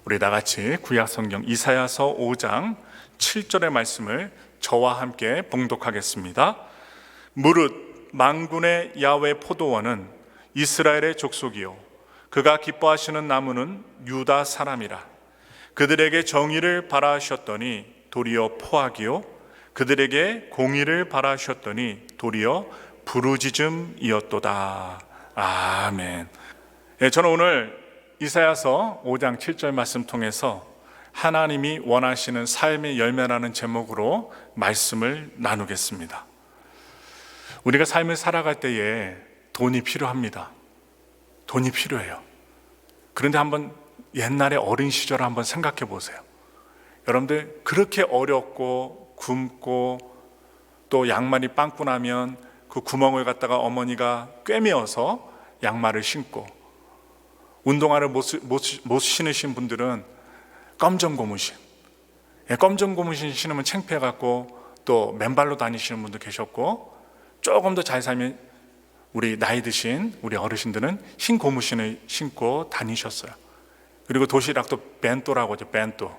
우리 다 같이 구약성경 이사야서 5장 7절의 말씀을 저와 함께 봉독하겠습니다. 무릇 만군의 야훼 포도원은 이스라엘의 족속이요 그가 기뻐하시는 나무는 유다 사람이라. 그들에게 정의를 바라셨더니 도리어 포악이요 그들에게 공의를 바라셨더니 도리어 부르짖음이었도다. 아멘. 저는 오늘 이사야서 5장 7절 말씀 통해서 하나님이 원하시는 삶의 열매라는 제목으로 말씀을 나누겠습니다. 우리가 삶을 살아갈 때에 돈이 필요합니다. 돈이 필요해요. 그런데 한번 옛날에 어린 시절을 한번 생각해 보세요. 여러분들 그렇게 어렵고 굶고 또 양말이 빵꾸 나면 그 구멍을 갖다가 어머니가 꿰매어서 양말을 신고, 운동화를 못 신으신 분들은 검정 고무신, 검정 고무신 신으면 창피해갖고 또 맨발로 다니시는 분도 계셨고, 조금 더 잘 살면 우리 나이 드신 우리 어르신들은 흰 고무신을 신고 다니셨어요. 그리고 도시락도 벤또라고 하죠. 벤또,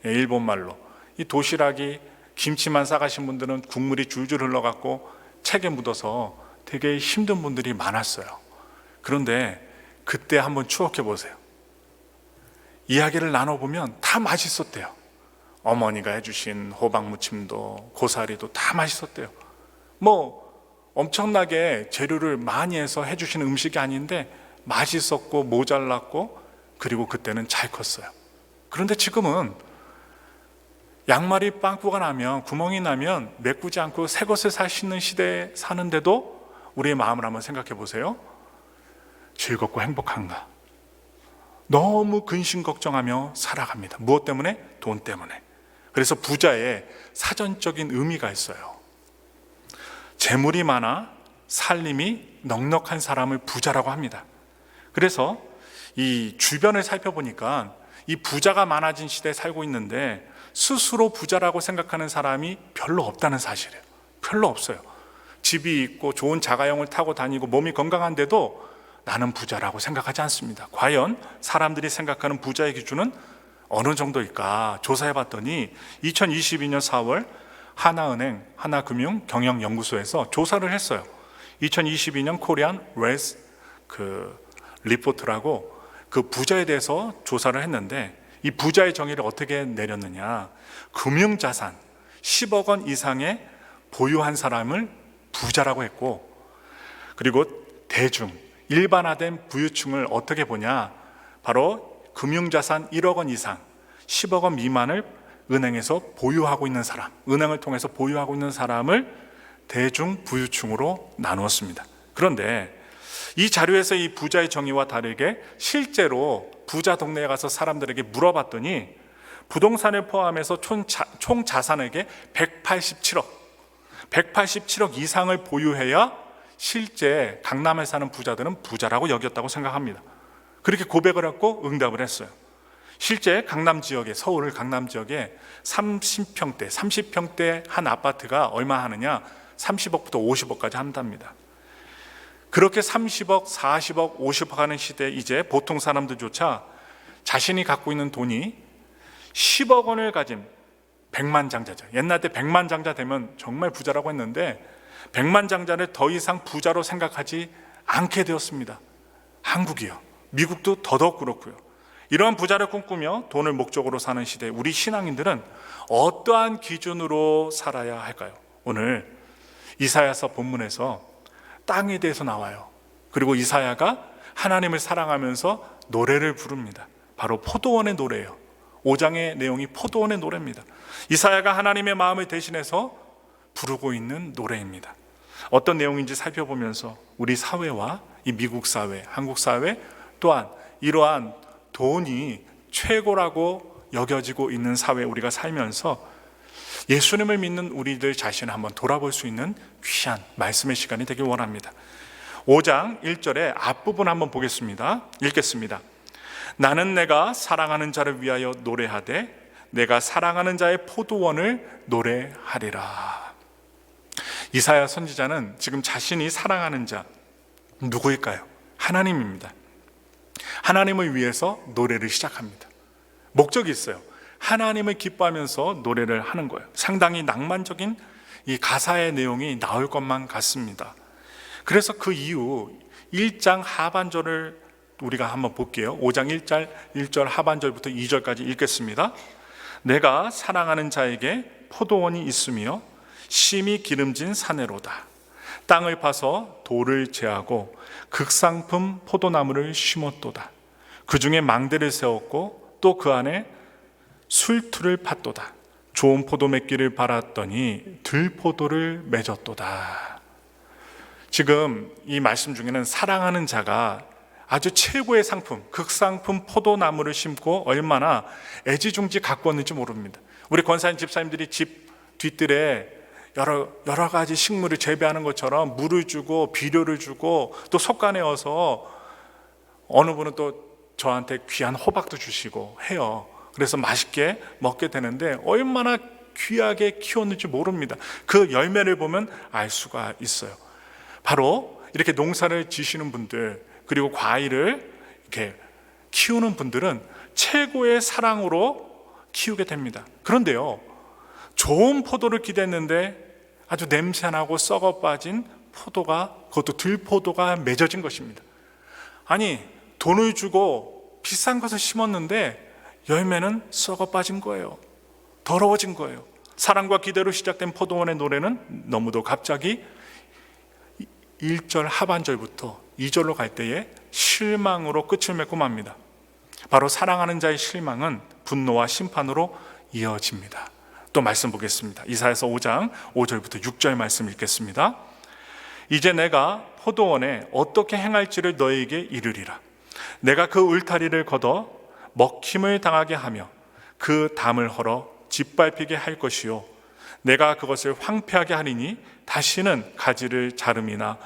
일본말로. 이 도시락이 김치만 싸가신 분들은 국물이 줄줄 흘러갖고 책에 묻어서 되게 힘든 분들이 많았어요. 그런데 그때 한번 추억해 보세요. 이야기를 나눠보면 다 맛있었대요. 어머니가 해주신 호박무침도 고사리도 다 맛있었대요. 엄청나게 재료를 많이 해서 해주시는 음식이 아닌데 맛있었고 모자랐고, 그리고 그때는 잘 컸어요. 그런데 지금은 양말이 빵꾸가 나면, 구멍이 나면 메꾸지 않고 새 것을 살 수 있는 시대에 사는데도 우리의 마음을 한번 생각해 보세요. 즐겁고 행복한가? 너무 근심 걱정하며 살아갑니다. 무엇 때문에? 돈 때문에. 그래서 부자의 사전적인 의미가 있어요. 재물이 많아 살림이 넉넉한 사람을 부자라고 합니다. 그래서 이 주변을 살펴보니까 이 부자가 많아진 시대에 살고 있는데 스스로 부자라고 생각하는 사람이 별로 없다는 사실이에요. 별로 없어요. 집이 있고 좋은 자가용을 타고 다니고 몸이 건강한데도 나는 부자라고 생각하지 않습니다. 과연 사람들이 생각하는 부자의 기준은 어느 정도일까 조사해 봤더니 2022년 4월 하나은행, 하나금융 경영연구소에서 조사를 했어요. 2022년 코리안 웰스 리포트라고 그 부자에 대해서 조사를 했는데, 이 부자의 정의를 어떻게 내렸느냐, 금융자산 10억 원 이상의 보유한 사람을 부자라고 했고, 그리고 대중 일반화된 부유층을 어떻게 보냐, 바로 금융자산 1억 원 이상 10억 원 미만을 은행에서 보유하고 있는 사람, 은행을 통해서 보유하고 있는 사람을 대중 부유층으로 나누었습니다. 그런데 이 자료에서 이 부자의 정의와 다르게 실제로 부자 동네에 가서 사람들에게 물어봤더니 부동산을 포함해서 총 자산액의 187억 이상을 보유해야 실제 강남에 사는 부자들은 부자라고 여겼다고 생각합니다. 그렇게 고백을 했고 응답을 했어요. 실제 강남 지역에, 서울 강남 지역에 30평대 한 아파트가 얼마 하느냐, 30억부터 50억까지 한답니다. 그렇게 30억, 40억, 50억 하는 시대에 이제 보통 사람들조차 자신이 갖고 있는 돈이 10억 원을 가진 백만장자죠. 옛날 때 백만장자 되면 정말 부자라고 했는데 100만장자를 더 이상 부자로 생각하지 않게 되었습니다. 한국이요. 미국도 더더욱 그렇고요. 이러한 부자를 꿈꾸며 돈을 목적으로 사는 시대에 우리 신앙인들은 어떠한 기준으로 살아야 할까요? 오늘 이사야서 본문에서 땅에 대해서 나와요. 그리고 이사야가 하나님을 사랑하면서 노래를 부릅니다. 바로 포도원의 노래예요. 5장의 내용이 포도원의 노래입니다. 이사야가 하나님의 마음을 대신해서 부르고 있는 노래입니다. 어떤 내용인지 살펴보면서 우리 사회와 이 미국 사회, 한국 사회 또한 이러한 돈이 최고라고 여겨지고 있는 사회에 우리가 살면서 예수님을 믿는 우리들 자신을 한번 돌아볼 수 있는 귀한 말씀의 시간이 되길 원합니다. 5장 1절의 앞부분 한번 보겠습니다. 읽겠습니다. 나는 내가 사랑하는 자를 위하여 노래하되 내가 사랑하는 자의 포도원을 노래하리라. 이사야 선지자는 지금 자신이 사랑하는 자 누구일까요? 하나님입니다. 하나님을 위해서 노래를 시작합니다. 목적이 있어요. 하나님을 기뻐하면서 노래를 하는 거예요. 상당히 낭만적인 이 가사의 내용이 나올 것만 같습니다. 그래서 그 이후 1장 하반절을 우리가 한번 볼게요. 5장 1절 하반절부터 2절까지 읽겠습니다. 내가 사랑하는 자에게 포도원이 있으며 심히 기름진 사내로다. 땅을 파서 돌을 제하고 극상품 포도나무를 심었도다. 그 중에 망대를 세웠고 또 그 안에 술투를 팠도다. 좋은 포도 맺기를 바랐더니 들포도를 맺었도다. 지금 이 말씀 중에는 사랑하는 자가 아주 최고의 상품, 극상품 포도나무를 심고 얼마나 애지중지 가꾸었는지 모릅니다. 우리 권사님 집사님들이 집 뒤뜰에 여러 가지 식물을 재배하는 것처럼 물을 주고 비료를 주고 또 솎아내어서 어느 분은 또 저한테 귀한 호박도 주시고 해요. 그래서 맛있게 먹게 되는데 얼마나 귀하게 키웠는지 모릅니다. 그 열매를 보면 알 수가 있어요. 바로 이렇게 농사를 지시는 분들, 그리고 과일을 이렇게 키우는 분들은 최고의 사랑으로 키우게 됩니다. 그런데요, 좋은 포도를 기대했는데 아주 냄새나고 썩어 빠진 포도가, 그것도 들포도가 맺어진 것입니다. 아니, 돈을 주고 비싼 것을 심었는데 열매는 썩어 빠진 거예요. 더러워진 거예요. 사랑과 기대로 시작된 포도원의 노래는 너무도 갑자기 1절 하반절부터 2절로 갈 때에 실망으로 끝을 맺고 맙니다. 바로 사랑하는 자의 실망은 분노와 심판으로 이어집니다. 또 말씀 보겠습니다. 이사야서 5장 5절부터 6절 말씀 읽겠습니다. 이제 내가 포도원에 어떻게 행할지를 너희에게 이르리라. 내가 그 울타리를 걷어 먹힘을 당하게 하며 그 담을 헐어 짓밟히게 할 것이요, 내가 그것을 황폐하게 하리니 다시는 가지를 자름이나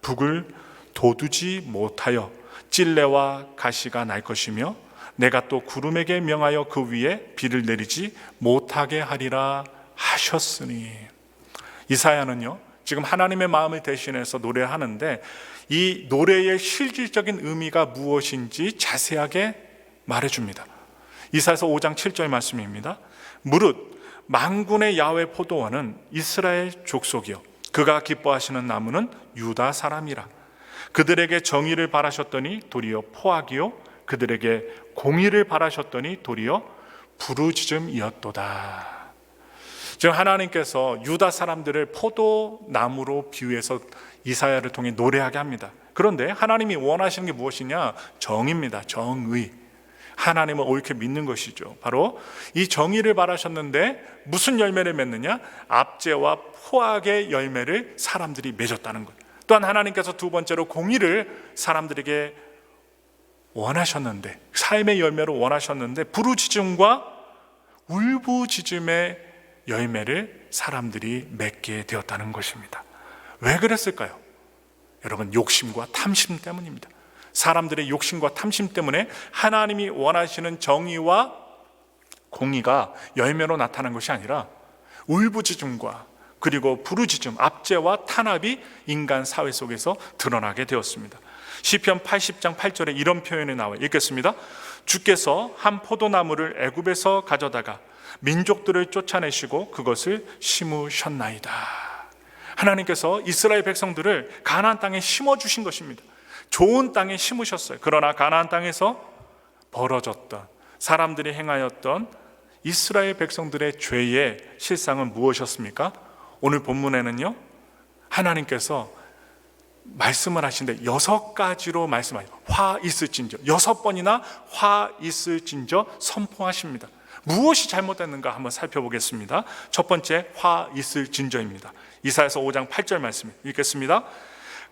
북을 돋우지 못하여 찔레와 가시가 날 것이며, 내가 또 구름에게 명하여 그 위에 비를 내리지 못하게 하리라 하셨으니. 이사야는요, 지금 하나님의 마음을 대신해서 노래하는데 이 노래의 실질적인 의미가 무엇인지 자세하게 말해줍니다. 이사야서 5장 7절 말씀입니다. 무릇 만군의 야훼 포도원은 이스라엘 족속이요, 그가 기뻐하시는 나무는 유다 사람이라. 그들에게 정의를 바라셨더니 도리어 포악이요, 그들에게 공의를 바라셨더니 도리어 부르짖음이었도다. 지금 하나님께서 유다 사람들을 포도나무로 비유해서 이사야를 통해 노래하게 합니다. 그런데 하나님이 원하시는 게 무엇이냐? 정의입니다. 정의. 하나님을 옳게 믿는 것이죠. 바로 이 정의를 바라셨는데 무슨 열매를 맺느냐? 압제와 포악의 열매를 사람들이 맺었다는 것. 또한 하나님께서 두 번째로 공의를 사람들에게 원하셨는데, 삶의 열매로 원하셨는데 부르짖음과 울부짖음의 열매를 사람들이 맺게 되었다는 것입니다. 왜 그랬을까요? 여러분, 욕심과 탐심 때문입니다. 사람들의 욕심과 탐심 때문에 하나님이 원하시는 정의와 공의가 열매로 나타난 것이 아니라 울부짖음과 그리고 부르짖음, 압제와 탄압이 인간 사회 속에서 드러나게 되었습니다. 시편 80장 8절에 이런 표현이 나와요. 읽겠습니다. 주께서 한 포도나무를 애굽에서 가져다가 민족들을 쫓아내시고 그것을 심으셨나이다. 하나님께서 이스라엘 백성들을 가나안 땅에 심어주신 것입니다. 좋은 땅에 심으셨어요. 그러나 가나안 땅에서 벌어졌던, 사람들이 행하였던 이스라엘 백성들의 죄의 실상은 무엇이었습니까? 오늘 본문에는요, 하나님께서 말씀을 하시는데 6가지로 말씀하시죠. 화 있을진저, 6번이나 화 있을진저 선포하십니다. 무엇이 잘못됐는가 한번 살펴보겠습니다. 첫 번째, 화 있을진저입니다. 이사야서 5장 8절 말씀 읽겠습니다.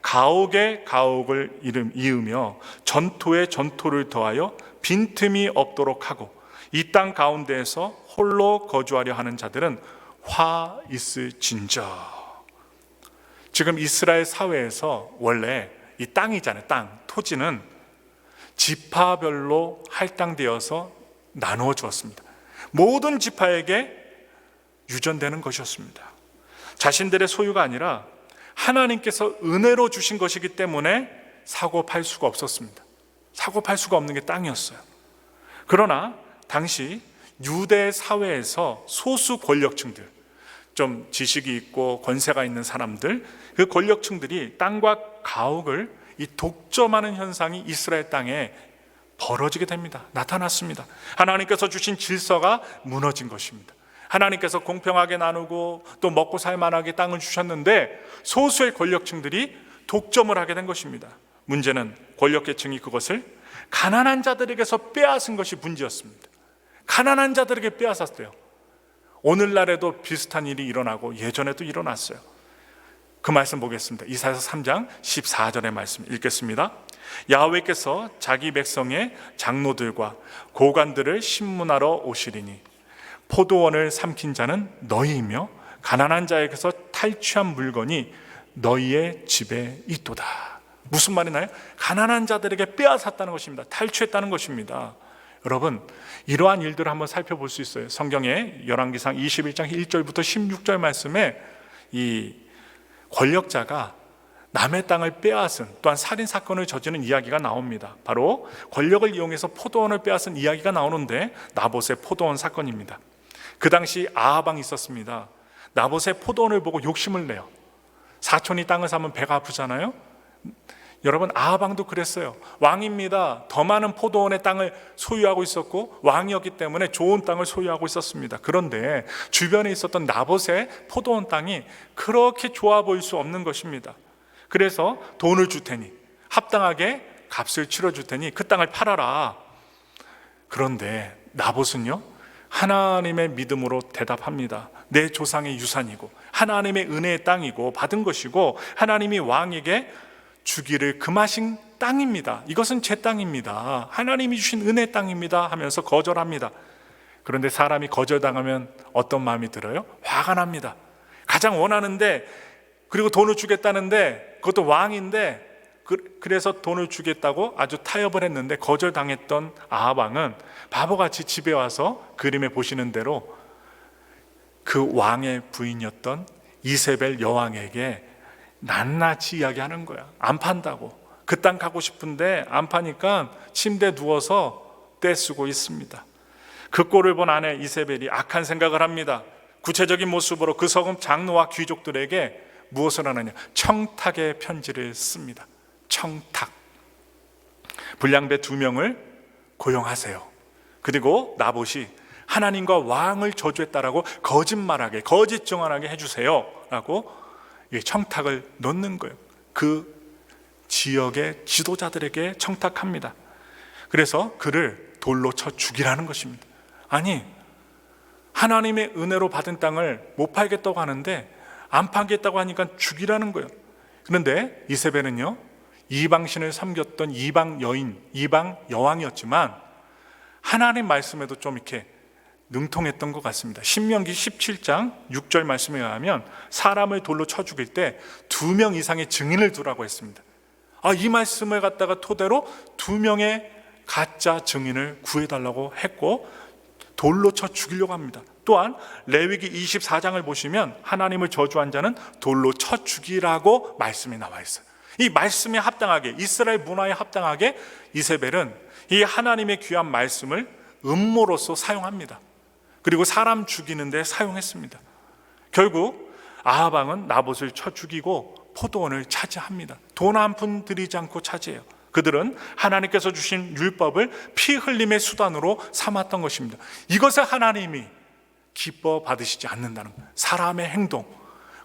가옥에 가옥을 이으며 전토에 전토를 더하여 빈틈이 없도록 하고 이 땅 가운데에서 홀로 거주하려 하는 자들은 화 있을진저. 지금 이스라엘 사회에서 원래 이 땅이잖아요. 땅, 토지는 지파별로 할당되어서 나누어 주었습니다. 모든 지파에게 유전되는 것이었습니다. 자신들의 소유가 아니라 하나님께서 은혜로 주신 것이기 때문에 사고 팔 수가 없었습니다. 사고 팔 수가 없는 게 땅이었어요. 그러나 당시 유대 사회에서 소수 권력층들, 좀 지식이 있고 권세가 있는 사람들, 그 권력층들이 땅과 가옥을 이 독점하는 현상이 이스라엘 땅에 벌어지게 됩니다. 나타났습니다. 하나님께서 주신 질서가 무너진 것입니다. 하나님께서 공평하게 나누고 또 먹고 살만하게 땅을 주셨는데 소수의 권력층들이 독점을 하게 된 것입니다. 문제는 권력계층이 그것을 가난한 자들에게서 빼앗은 것이 문제였습니다. 가난한 자들에게 빼앗았어요. 오늘날에도 비슷한 일이 일어나고 예전에도 일어났어요. 그 말씀 보겠습니다. 이사야서 3장 14절의 말씀 읽겠습니다. 야훼께서 자기 백성의 장로들과 고관들을 신문하러 오시리니 포도원을 삼킨 자는 너희이며 가난한 자에게서 탈취한 물건이 너희의 집에 있도다. 무슨 말이나요? 가난한 자들에게 빼앗았다는 것입니다. 탈취했다는 것입니다. 여러분, 이러한 일들을 한번 살펴볼 수 있어요. 성경의 열왕기상 21장 1절부터 16절 말씀에 이 권력자가 남의 땅을 빼앗은, 또한 살인사건을 저지른 이야기가 나옵니다. 바로 권력을 이용해서 포도원을 빼앗은 이야기가 나오는데 나봇의 포도원 사건입니다. 그 당시 아합 왕이 있었습니다. 나봇의 포도원을 보고 욕심을 내요. 사촌이 땅을 사면 배가 아프잖아요. 여러분, 아합 왕도 그랬어요. 왕입니다. 더 많은 포도원의 땅을 소유하고 있었고 왕이었기 때문에 좋은 땅을 소유하고 있었습니다. 그런데 주변에 있었던 나봇의 포도원 땅이 그렇게 좋아 보일 수 없는 것입니다. 그래서 돈을 줄 테니, 합당하게 값을 치러줄 테니 그 땅을 팔아라. 그런데 나봇은요, 하나님의 믿음으로 대답합니다. 내 조상의 유산이고 하나님의 은혜의 땅이고 받은 것이고 하나님이 왕에게 주기를 금하신 땅입니다. 이것은 제 땅입니다. 하나님이 주신 은혜의 땅입니다 하면서 거절합니다. 그런데 사람이 거절당하면 어떤 마음이 들어요? 화가 납니다. 가장 원하는데, 그리고 돈을 주겠다는데, 그것도 왕인데, 그래서 돈을 주겠다고 아주 타협을 했는데 거절당했던 아합 왕은 바보같이 집에 와서 그림에 보시는 대로 그 왕의 부인이었던 이세벨 여왕에게 낱낱이 이야기하는 거야. 안 판다고. 그 땅 가고 싶은데 안 파니까 침대에 누워서 떼쓰고 있습니다. 그 꼴을 본 아내 이세벨이 악한 생각을 합니다. 구체적인 모습으로 그 서금 장로와 귀족들에게 무엇을 하느냐? 청탁의 편지를 씁니다. 청탁. 불량배 2명을 고용하세요. 그리고 나봇이 하나님과 왕을 저주했다라고 거짓말하게, 거짓 증언하게 해주세요 라고 청탁을 넣는 거예요. 그 지역의 지도자들에게 청탁합니다. 그래서 그를 돌로 쳐 죽이라는 것입니다. 아니, 하나님의 은혜로 받은 땅을 못 팔겠다고 하는데 안 팔겠다고 하니까 죽이라는 거예요. 그런데 이세벨은요, 이방신을 섬겼던 이방 여인, 이방 여왕이었지만 하나님 말씀에도 좀 이렇게 능통했던 것 같습니다. 신명기 17장 6절 말씀에 의하면 사람을 돌로 쳐 죽일 때 2명 이상의 증인을 두라고 했습니다. 이 말씀을 갖다가 토대로 2명의 가짜 증인을 구해달라고 했고 돌로 쳐 죽이려고 합니다. 또한 레위기 24장을 보시면 하나님을 저주한 자는 돌로 쳐 죽이라고 말씀이 나와 있어요. 이 말씀에 합당하게, 이스라엘 문화에 합당하게 이세벨은 이 하나님의 귀한 말씀을 음모로서 사용합니다. 그리고 사람 죽이는 데 사용했습니다. 결국 아합 왕은 나봇을 쳐 죽이고 포도원을 차지합니다. 돈 한 푼 들이지 않고 차지해요. 그들은 하나님께서 주신 율법을 피 흘림의 수단으로 삼았던 것입니다. 이것을 하나님이 기뻐 받으시지 않는다는 거예요. 사람의 행동,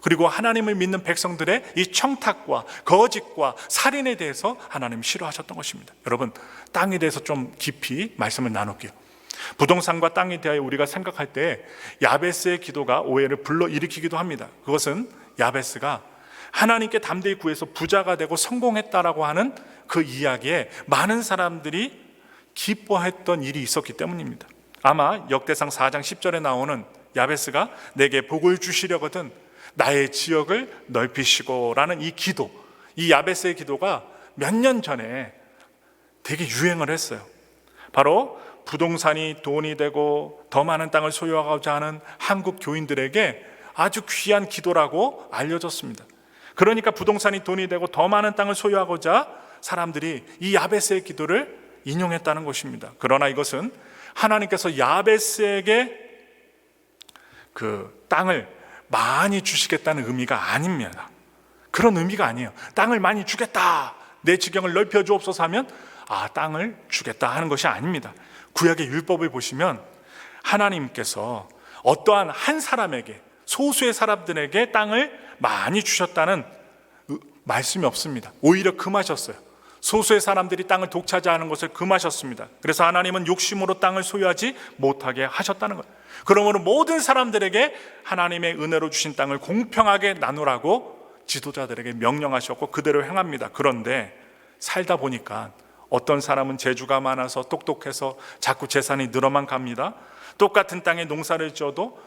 그리고 하나님을 믿는 백성들의 이 청탁과 거짓과 살인에 대해서 하나님 싫어하셨던 것입니다. 여러분, 땅에 대해서 좀 깊이 말씀을 나눌게요. 부동산과 땅에 대하여 우리가 생각할 때 야베스의 기도가 오해를 불러일으키기도 합니다. 그것은 야베스가 하나님께 담대히 구해서 부자가 되고 성공했다라고 하는 그 이야기에 많은 사람들이 기뻐했던 일이 있었기 때문입니다. 아마 역대상 4장 10절에 나오는 야베스가 내게 복을 주시려거든 나의 지역을 넓히시고 라는 이 기도, 이 야베스의 기도가 몇 년 전에 되게 유행을 했어요. 바로 부동산이 돈이 되고 더 많은 땅을 소유하고자 하는 한국 교인들에게 아주 귀한 기도라고 알려졌습니다. 그러니까 부동산이 돈이 되고 더 많은 땅을 소유하고자 사람들이 이 야베스의 기도를 인용했다는 것입니다. 그러나 이것은 하나님께서 야베스에게 그 땅을 많이 주시겠다는 의미가 아닙니다. 그런 의미가 아니에요. 땅을 많이 주겠다, 내 지경을 넓혀 주옵소서 하면 땅을 주겠다 하는 것이 아닙니다. 구약의 율법을 보시면 하나님께서 어떠한 한 사람에게, 소수의 사람들에게 땅을 많이 주셨다는 말씀이 없습니다. 오히려 금하셨어요. 소수의 사람들이 땅을 독차지하는 것을 금하셨습니다. 그래서 하나님은 욕심으로 땅을 소유하지 못하게 하셨다는 거예요. 그러므로 모든 사람들에게 하나님의 은혜로 주신 땅을 공평하게 나누라고 지도자들에게 명령하셨고 그대로 행합니다. 그런데 살다 보니까 어떤 사람은 재주가 많아서 똑똑해서 자꾸 재산이 늘어만 갑니다. 똑같은 땅에 농사를 지어도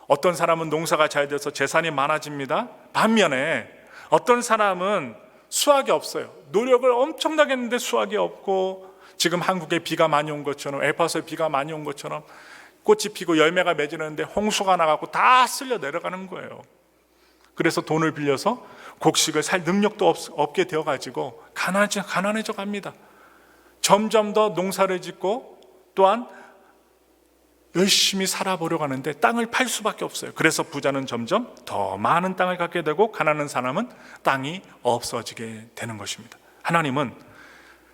어떤 사람은 농사가 잘 돼서 재산이 많아집니다. 반면에 어떤 사람은 수확이 없어요. 노력을 엄청나게 했는데 수확이 없고, 지금 한국에 비가 많이 온 것처럼, 에파소에 비가 많이 온 것처럼 꽃이 피고 열매가 맺으는데 홍수가 나가고 다 쓸려 내려가는 거예요. 그래서 돈을 빌려서 곡식을 살 능력도 없게 되어가지고 가난해져 갑니다. 점점 더 농사를 짓고 또한 열심히 살아보려고 하는데 땅을 팔 수밖에 없어요. 그래서 부자는 점점 더 많은 땅을 갖게 되고 가난한 사람은 땅이 없어지게 되는 것입니다. 하나님은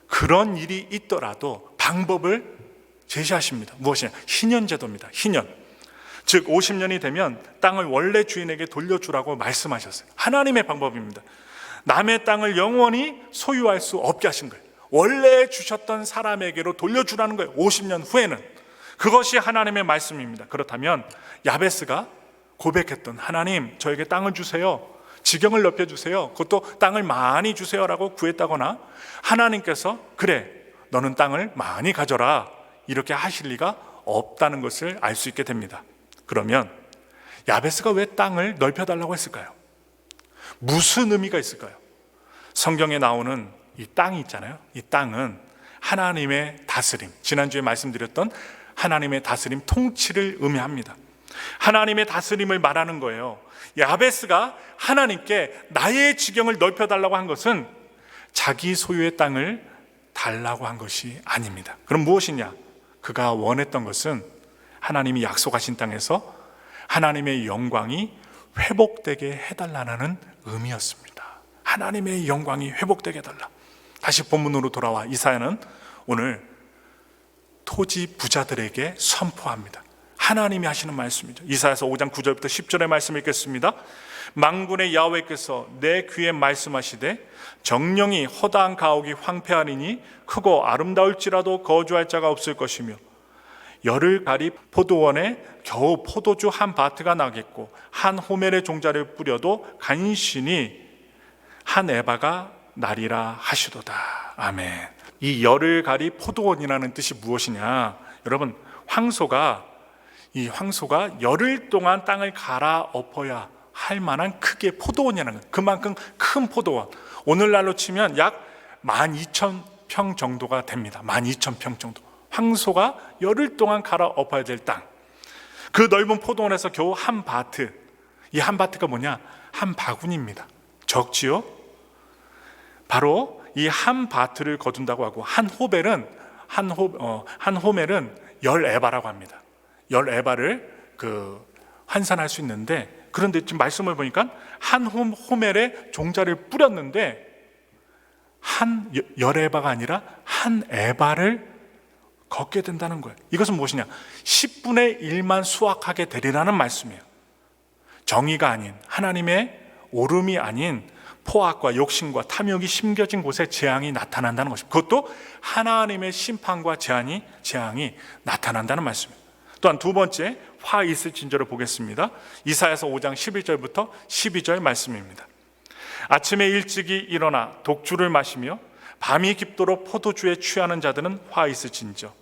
그런 일이 있더라도 방법을 제시하십니다. 무엇이냐? 희년제도입니다. 희년. 즉 50년이 되면 땅을 원래 주인에게 돌려주라고 말씀하셨어요. 하나님의 방법입니다. 남의 땅을 영원히 소유할 수 없게 하신 거예요. 원래 주셨던 사람에게로 돌려주라는 거예요. 50년 후에는. 그것이 하나님의 말씀입니다. 그렇다면 야베스가 고백했던 하나님, 저에게 땅을 주세요, 지경을 넓혀주세요, 그것도 땅을 많이 주세요라고 구했다거나 하나님께서 그래 너는 땅을 많이 가져라 이렇게 하실 리가 없다는 것을 알 수 있게 됩니다. 그러면 야베스가 왜 땅을 넓혀달라고 했을까요? 무슨 의미가 있을까요? 성경에 나오는 이 땅이 있잖아요. 이 땅은 하나님의 다스림, 지난주에 말씀드렸던 하나님의 다스림, 통치를 의미합니다. 하나님의 다스림을 말하는 거예요. 야베스가 하나님께 나의 지경을 넓혀달라고 한 것은 자기 소유의 땅을 달라고 한 것이 아닙니다. 그럼 무엇이냐? 그가 원했던 것은 하나님이 약속하신 땅에서 하나님의 영광이 회복되게 해달라는 의미였습니다. 하나님의 영광이 회복되게 해달라. 다시 본문으로 돌아와 이사야는 오늘 토지 부자들에게 선포합니다. 하나님이 하시는 말씀이죠. 이사야서 5장 9절부터 10절의 말씀 읽겠습니다. 만군의 야훼께서 내 귀에 말씀하시되 정령이 허다한 가옥이 황폐하리니 크고 아름다울지라도 거주할 자가 없을 것이며 열을 가리 포도원에 겨우 포도주 한 바트가 나겠고 한 호멜의 종자를 뿌려도 간신히 한 에바가 나리라 하시도다. 아멘. 이 열을 가리 포도원이라는 뜻이 무엇이냐? 여러분, 황소가 열흘 동안 땅을 갈아엎어야 할 만한 크기의 포도원이라는 거예요. 그만큼 큰 포도원. 오늘날로 치면 약 12,000평 정도가 됩니다. 12,000평 정도. 황소가 열흘 동안 갈아엎어야 될 땅. 그 넓은 포도원에서 겨우 한 바트. 이 한 바트가 뭐냐? 한 바구니입니다. 적지요? 바로 이 한 바트를 거둔다고 하고 한 호멜은 10에바라고 합니다. 10에바를 환산할 수 있는데, 그런데 지금 말씀을 보니까 한 호멜에 종자를 뿌렸는데 한 10에바가 아니라 한 에바를 걷게 된다는 거예요. 이것은 무엇이냐? 10분의 1만 수확하게 되리라는 말씀이에요. 정의가 아닌, 하나님의 오름이 아닌 포악과 욕심과 탐욕이 심겨진 곳에 재앙이 나타난다는 것입니다. 그것도 하나님의 심판과 재앙이 나타난다는 말씀입니다. 또한 두 번째, 화 있을 징조를 보겠습니다. 이사야서 5장 11절부터 12절 말씀입니다. 아침에 일찍이 일어나 독주를 마시며 밤이 깊도록 포도주에 취하는 자들은 화 있을 징조.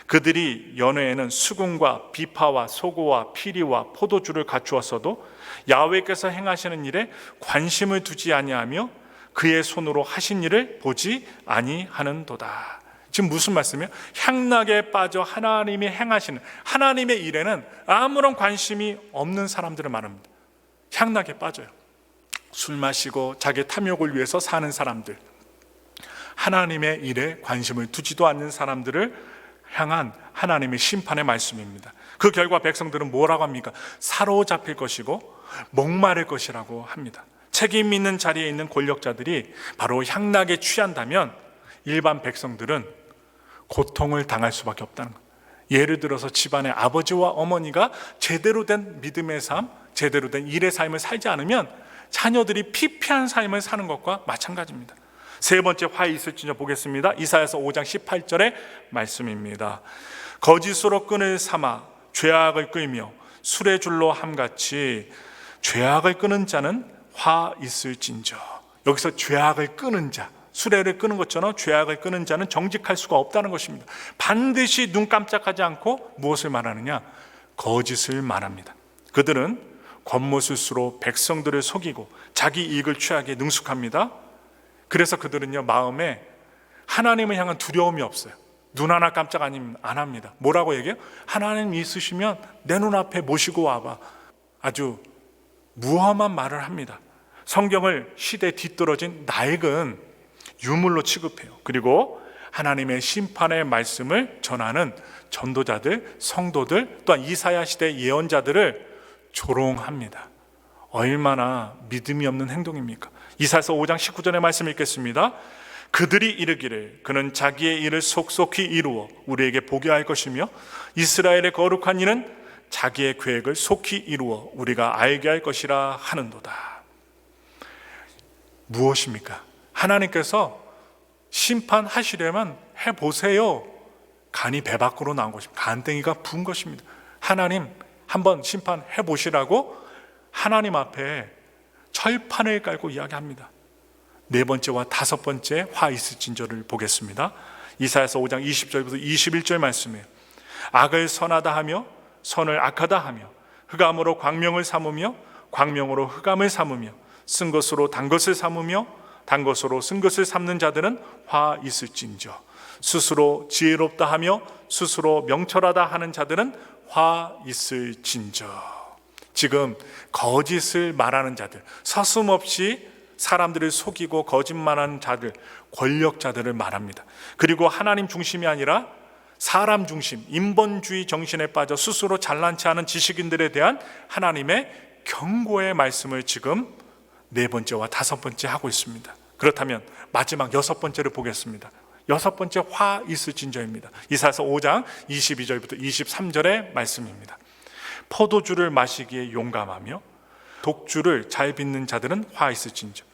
그들이 연회에는 수금과 비파와 소고와 피리와 포도주를 갖추었어도 야훼께서 행하시는 일에 관심을 두지 아니하며 그의 손으로 하신 일을 보지 아니하는도다. 지금 무슨 말씀이에요? 향락에 빠져 하나님이 행하시는 하나님의 일에는 아무런 관심이 없는 사람들을 말합니다. 향락에 빠져요. 술 마시고 자기 탐욕을 위해서 사는 사람들, 하나님의 일에 관심을 두지도 않는 사람들을 향한 하나님의 심판의 말씀입니다. 그 결과 백성들은 뭐라고 합니까? 사로잡힐 것이고 목마를 것이라고 합니다. 책임 있는 자리에 있는 권력자들이 바로 향락에 취한다면 일반 백성들은 고통을 당할 수밖에 없다는 것. 예를 들어서 집안의 아버지와 어머니가 제대로 된 믿음의 삶, 제대로 된 일의 삶을 살지 않으면 자녀들이 피폐한 삶을 사는 것과 마찬가지입니다. 세 번째 화에 있을지냐 보겠습니다. 이사야서 5장 18절의 말씀입니다. 거짓으로 끈을 삼아 죄악을 끌며 술의 줄로 함같이 죄악을 끄는 자는 화 있을진저. 여기서 죄악을 끄는 자, 수레를 끄는 것처럼 죄악을 끄는 자는 정직할 수가 없다는 것입니다. 반드시 눈 깜짝하지 않고 무엇을 말하느냐? 거짓을 말합니다. 그들은 겉모술수로 백성들을 속이고 자기 이익을 취하기에 능숙합니다. 그래서 그들은요, 마음에 하나님을 향한 두려움이 없어요. 눈 하나 깜짝 안 합니다. 뭐라고 얘기해요? 하나님 있으시면 내 눈앞에 모시고 와봐. 아주 무험한 말을 합니다. 성경을 시대에 뒤떨어진 낡은 유물로 취급해요. 그리고 하나님의 심판의 말씀을 전하는 전도자들, 성도들, 또한 이사야 시대 예언자들을 조롱합니다. 얼마나 믿음이 없는 행동입니까? 이사야서 5장 19절의 말씀 읽겠습니다. 그들이 이르기를 그는 자기의 일을 속속히 이루어 우리에게 보게 할 것이며 이스라엘의 거룩한 이는 자기의 계획을 속히 이루어 우리가 알게 할 것이라 하는도다. 무엇입니까? 하나님께서 심판하시려면 해보세요. 간이 배 밖으로 나온 것입니다. 간땡이가 부은 것입니다. 하나님 한번 심판해 보시라고 하나님 앞에 철판을 깔고 이야기합니다. 네 번째와 다섯 번째 화 있을진저를 보겠습니다. 이사야서 5장 20절부터 21절 말씀이에요. 악을 선하다 하며 선을 악하다 하며 흑암으로 광명을 삼으며 광명으로 흑암을 삼으며 쓴 것으로 단 것을 삼으며 단 것으로 쓴 것을 삼는 자들은 화 있을진저. 스스로 지혜롭다 하며 스스로 명철하다 하는 자들은 화 있을진저. 지금 거짓을 말하는 자들, 서슴없이 사람들을 속이고 거짓말하는 자들, 권력자들을 말합니다. 그리고 하나님 중심이 아니라 사람 중심, 인본주의 정신에 빠져 스스로 잘난 체 하는 지식인들에 대한 하나님의 경고의 말씀을 지금 네 번째와 다섯 번째 하고 있습니다. 그렇다면 마지막 여섯 번째를 보겠습니다. 여섯 번째 화 있을진저입니다. 이사야서 5장 22절부터 23절의 말씀입니다. 포도주를 마시기에 용감하며 독주를 잘 빚는 자들은 화 있을진저.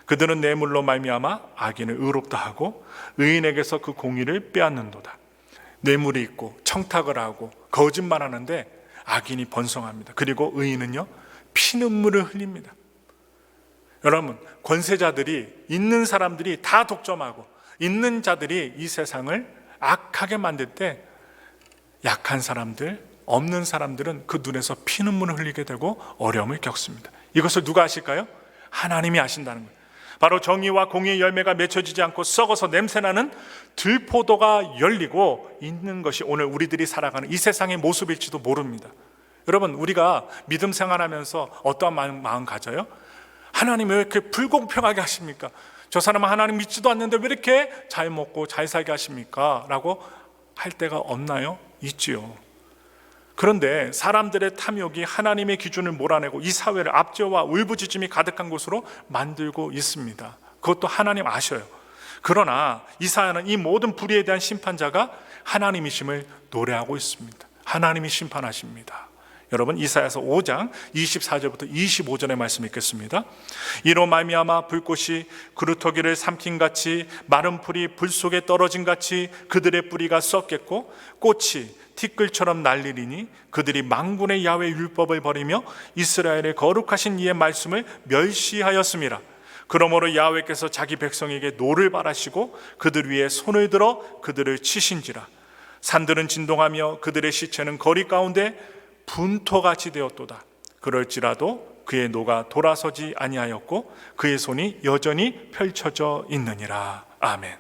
그들은 뇌물로 말미암아 악인을 의롭다 하고 의인에게서 그 공의를 빼앗는도다. 뇌물이 있고 청탁을 하고 거짓말하는데 악인이 번성합니다. 그리고 의인은요, 피눈물을 흘립니다. 여러분, 권세자들이, 있는 사람들이 다 독점하고 있는 자들이 이 세상을 악하게 만들 때 약한 사람들, 없는 사람들은 그 눈에서 피눈물을 흘리게 되고 어려움을 겪습니다. 이것을 누가 아실까요? 하나님이 아신다는 거예요. 바로 정의와 공의의 열매가 맺혀지지 않고 썩어서 냄새나는 들포도가 열리고 있는 것이 오늘 우리들이 살아가는 이 세상의 모습일지도 모릅니다. 여러분, 우리가 믿음 생활하면서 어떠한 마음 가져요? 하나님 왜 이렇게 불공평하게 하십니까? 저 사람은 하나님 믿지도 않는데 왜 이렇게 잘 먹고 잘 살게 하십니까? 라고 할 때가 없나요? 있지요. 그런데 사람들의 탐욕이 하나님의 기준을 몰아내고 이 사회를 압제와 울부짖음이 가득한 곳으로 만들고 있습니다. 그것도 하나님 아셔요. 그러나 이사야는 이 모든 불의에 대한 심판자가 하나님이심을 노래하고 있습니다. 하나님이 심판하십니다. 여러분, 이사야서 5장 24절부터 25절의 말씀 읽겠습니다. 이로 말미암아 불꽃이 그루터기를 삼킨같이 마른 풀이 불 속에 떨어진 같이 그들의 뿌리가 썩겠고 꽃이 티끌처럼 날리리니 그들이 만군의 야훼 율법을 버리며 이스라엘의 거룩하신 이의 말씀을 멸시하였음이라. 그러므로 야훼께서 자기 백성에게 노를 바라시고 그들 위에 손을 들어 그들을 치신지라. 산들은 진동하며 그들의 시체는 거리 가운데 분토같이 되었도다. 그럴지라도 그의 노가 돌아서지 아니하였고 그의 손이 여전히 펼쳐져 있느니라. 아멘.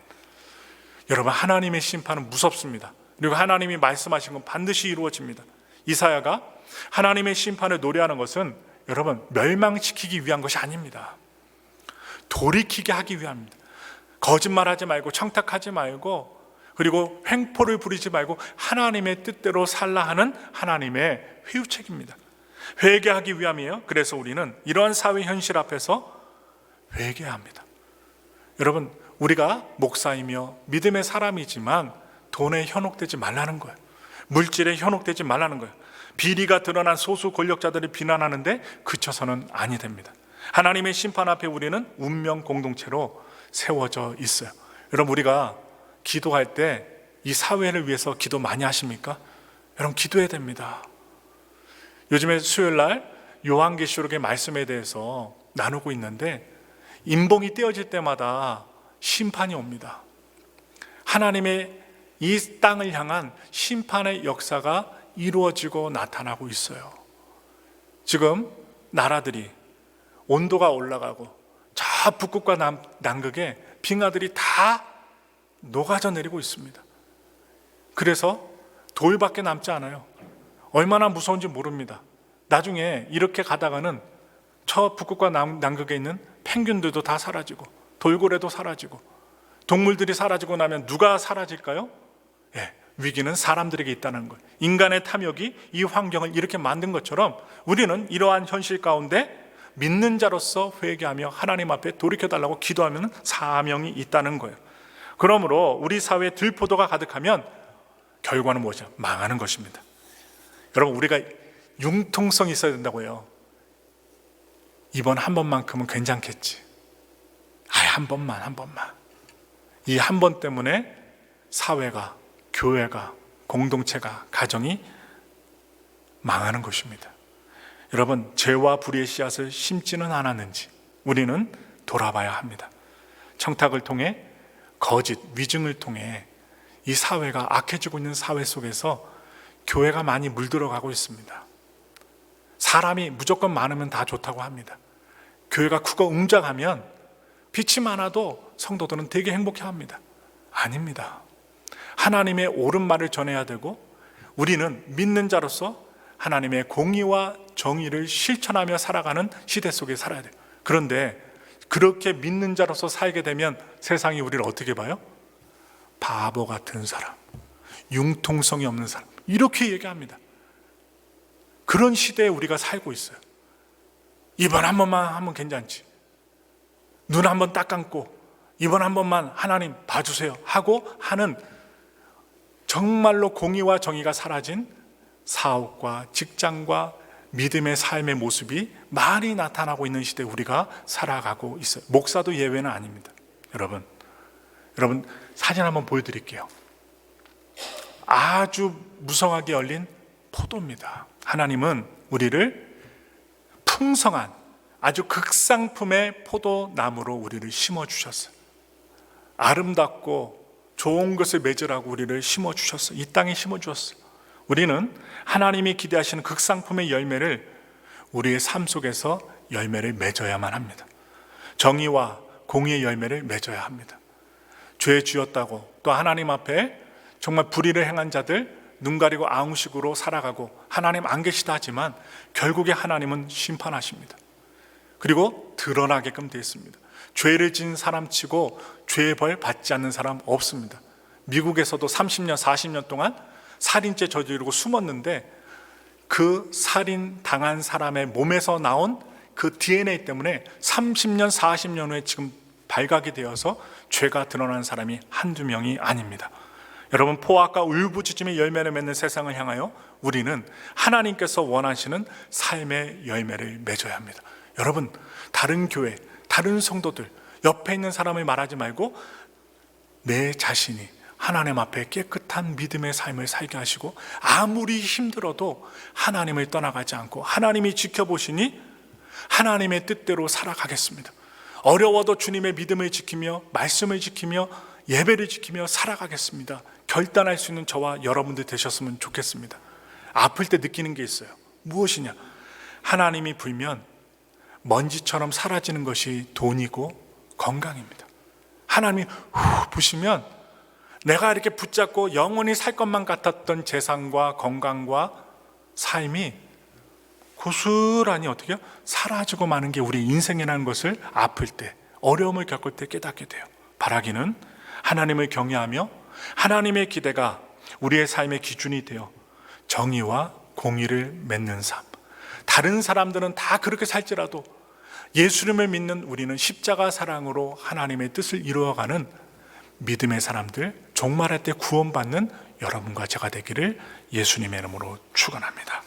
여러분, 하나님의 심판은 무섭습니다. 그리고 하나님이 말씀하신 건 반드시 이루어집니다. 이사야가 하나님의 심판을 노래하는 것은 여러분 멸망시키기 위한 것이 아닙니다. 돌이키게 하기 위함입니다. 거짓말하지 말고 청탁하지 말고 그리고 횡포를 부리지 말고 하나님의 뜻대로 살라 하는 하나님의 회유책입니다. 회개하기 위함이에요. 그래서 우리는 이러한 사회 현실 앞에서 회개해야 합니다. 여러분, 우리가 목사이며 믿음의 사람이지만 돈에 현혹되지 말라는 거예요. 물질에 현혹되지 말라는 거예요. 비리가 드러난 소수 권력자들을 비난하는데 그쳐서는 아니 됩니다. 하나님의 심판 앞에 우리는 운명 공동체로 세워져 있어요. 여러분, 우리가 기도할 때 이 사회를 위해서 기도 많이 하십니까? 여러분, 기도해야 됩니다. 요즘에 수요일날 요한계시록의 말씀에 대해서 나누고 있는데 인봉이 떼어질 때마다 심판이 옵니다. 하나님의 이 땅을 향한 심판의 역사가 이루어지고 나타나고 있어요. 지금 나라들이 온도가 올라가고 저 북극과 남극에 빙하들이 다 녹아져 내리고 있습니다. 그래서 돌밖에 남지 않아요. 얼마나 무서운지 모릅니다. 나중에 이렇게 가다가는 저 북극과 남극에 있는 펭귄들도 다 사라지고 돌고래도 사라지고 동물들이 사라지고 나면 누가 사라질까요? 위기는 사람들에게 있다는 거예요. 인간의 탐욕이 이 환경을 이렇게 만든 것처럼 우리는 이러한 현실 가운데 믿는 자로서 회개하며 하나님 앞에 돌이켜달라고 기도하면 사명이 있다는 거예요. 그러므로 우리 사회에 들포도가 가득하면 결과는 무엇이냐? 망하는 것입니다. 여러분, 우리가 융통성이 있어야 된다고 해요. 이번 한 번만큼은 괜찮겠지. 한 번만. 이 한 번 때문에 사회가, 교회가, 공동체가, 가정이 망하는 것입니다. 여러분, 죄와 불의의 씨앗을 심지는 않았는지 우리는 돌아봐야 합니다. 청탁을 통해, 거짓, 위증을 통해 이 사회가 악해지고 있는 사회 속에서 교회가 많이 물들어가고 있습니다. 사람이 무조건 많으면 다 좋다고 합니다. 교회가 크고 웅장하면 빛이 많아도 성도들은 되게 행복해합니다. 아닙니다. 하나님의 옳은 말을 전해야 되고 우리는 믿는 자로서 하나님의 공의와 정의를 실천하며 살아가는 시대 속에 살아야 돼요. 그런데 그렇게 믿는 자로서 살게 되면 세상이 우리를 어떻게 봐요? 바보 같은 사람, 융통성이 없는 사람, 이렇게 얘기합니다. 그런 시대에 우리가 살고 있어요. 이번 한 번만 하면 괜찮지, 눈 한 번 딱 감고 이번 한 번만 하나님 봐주세요 하고 하는, 정말로 공의와 정의가 사라진 사업과 직장과 믿음의 삶의 모습이 많이 나타나고 있는 시대에 우리가 살아가고 있어요. 목사도 예외는 아닙니다. 여러분 사진 한번 보여드릴게요. 아주 무성하게 열린 포도입니다. 하나님은 우리를 풍성한 아주 극상품의 포도나무로 우리를 심어주셨어요. 아름답고 좋은 것을 맺으라고 우리를 심어주셨어요. 이 땅에 심어주셨어요. 우리는 하나님이 기대하시는 극상품의 열매를 우리의 삶 속에서 열매를 맺어야만 합니다. 정의와 공의의 열매를 맺어야 합니다. 죄 지었다고 또 하나님 앞에 정말 불의를 행한 자들 눈 가리고 아웅식으로 살아가고 하나님 안 계시다 하지만 결국에 하나님은 심판하십니다. 그리고 드러나게끔 되어 있습니다. 죄를 지은 사람 치고 죄의 벌 받지 않는 사람 없습니다. 미국에서도 30년 40년 동안 살인죄 저지르고 숨었는데 그 살인 당한 사람의 몸에서 나온 그 DNA 때문에 30년 40년 후에 지금 발각이 되어서 죄가 드러난 사람이 한두 명이 아닙니다. 여러분, 포악과 울부짖음의 열매를 맺는 세상을 향하여 우리는 하나님께서 원하시는 삶의 열매를 맺어야 합니다. 여러분, 다른 교회, 다른 성도들, 옆에 있는 사람을 말하지 말고 내 자신이 하나님 앞에 깨끗한 믿음의 삶을 살게 하시고 아무리 힘들어도 하나님을 떠나가지 않고 하나님이 지켜보시니 하나님의 뜻대로 살아가겠습니다. 어려워도 주님의 믿음을 지키며 말씀을 지키며 예배를 지키며 살아가겠습니다. 결단할 수 있는 저와 여러분들 되셨으면 좋겠습니다. 아플 때 느끼는 게 있어요. 무엇이냐? 하나님이 불면 먼지처럼 사라지는 것이 돈이고 건강입니다. 하나님이 부시면 내가 이렇게 붙잡고 영원히 살 것만 같았던 재산과 건강과 삶이 고스란히 어떻게 해요? 사라지고 마는 게 우리 인생이라는 것을 아플 때, 어려움을 겪을 때 깨닫게 돼요. 바라기는 하나님을 경외하며 하나님의 기대가 우리의 삶의 기준이 되어 정의와 공의를 맺는 삶, 다른 사람들은 다 그렇게 살지라도 예수님을 믿는 우리는 십자가 사랑으로 하나님의 뜻을 이루어가는 믿음의 사람들, 종말할 때 구원받는 여러분과 제가 되기를 예수님의 이름으로 축원합니다.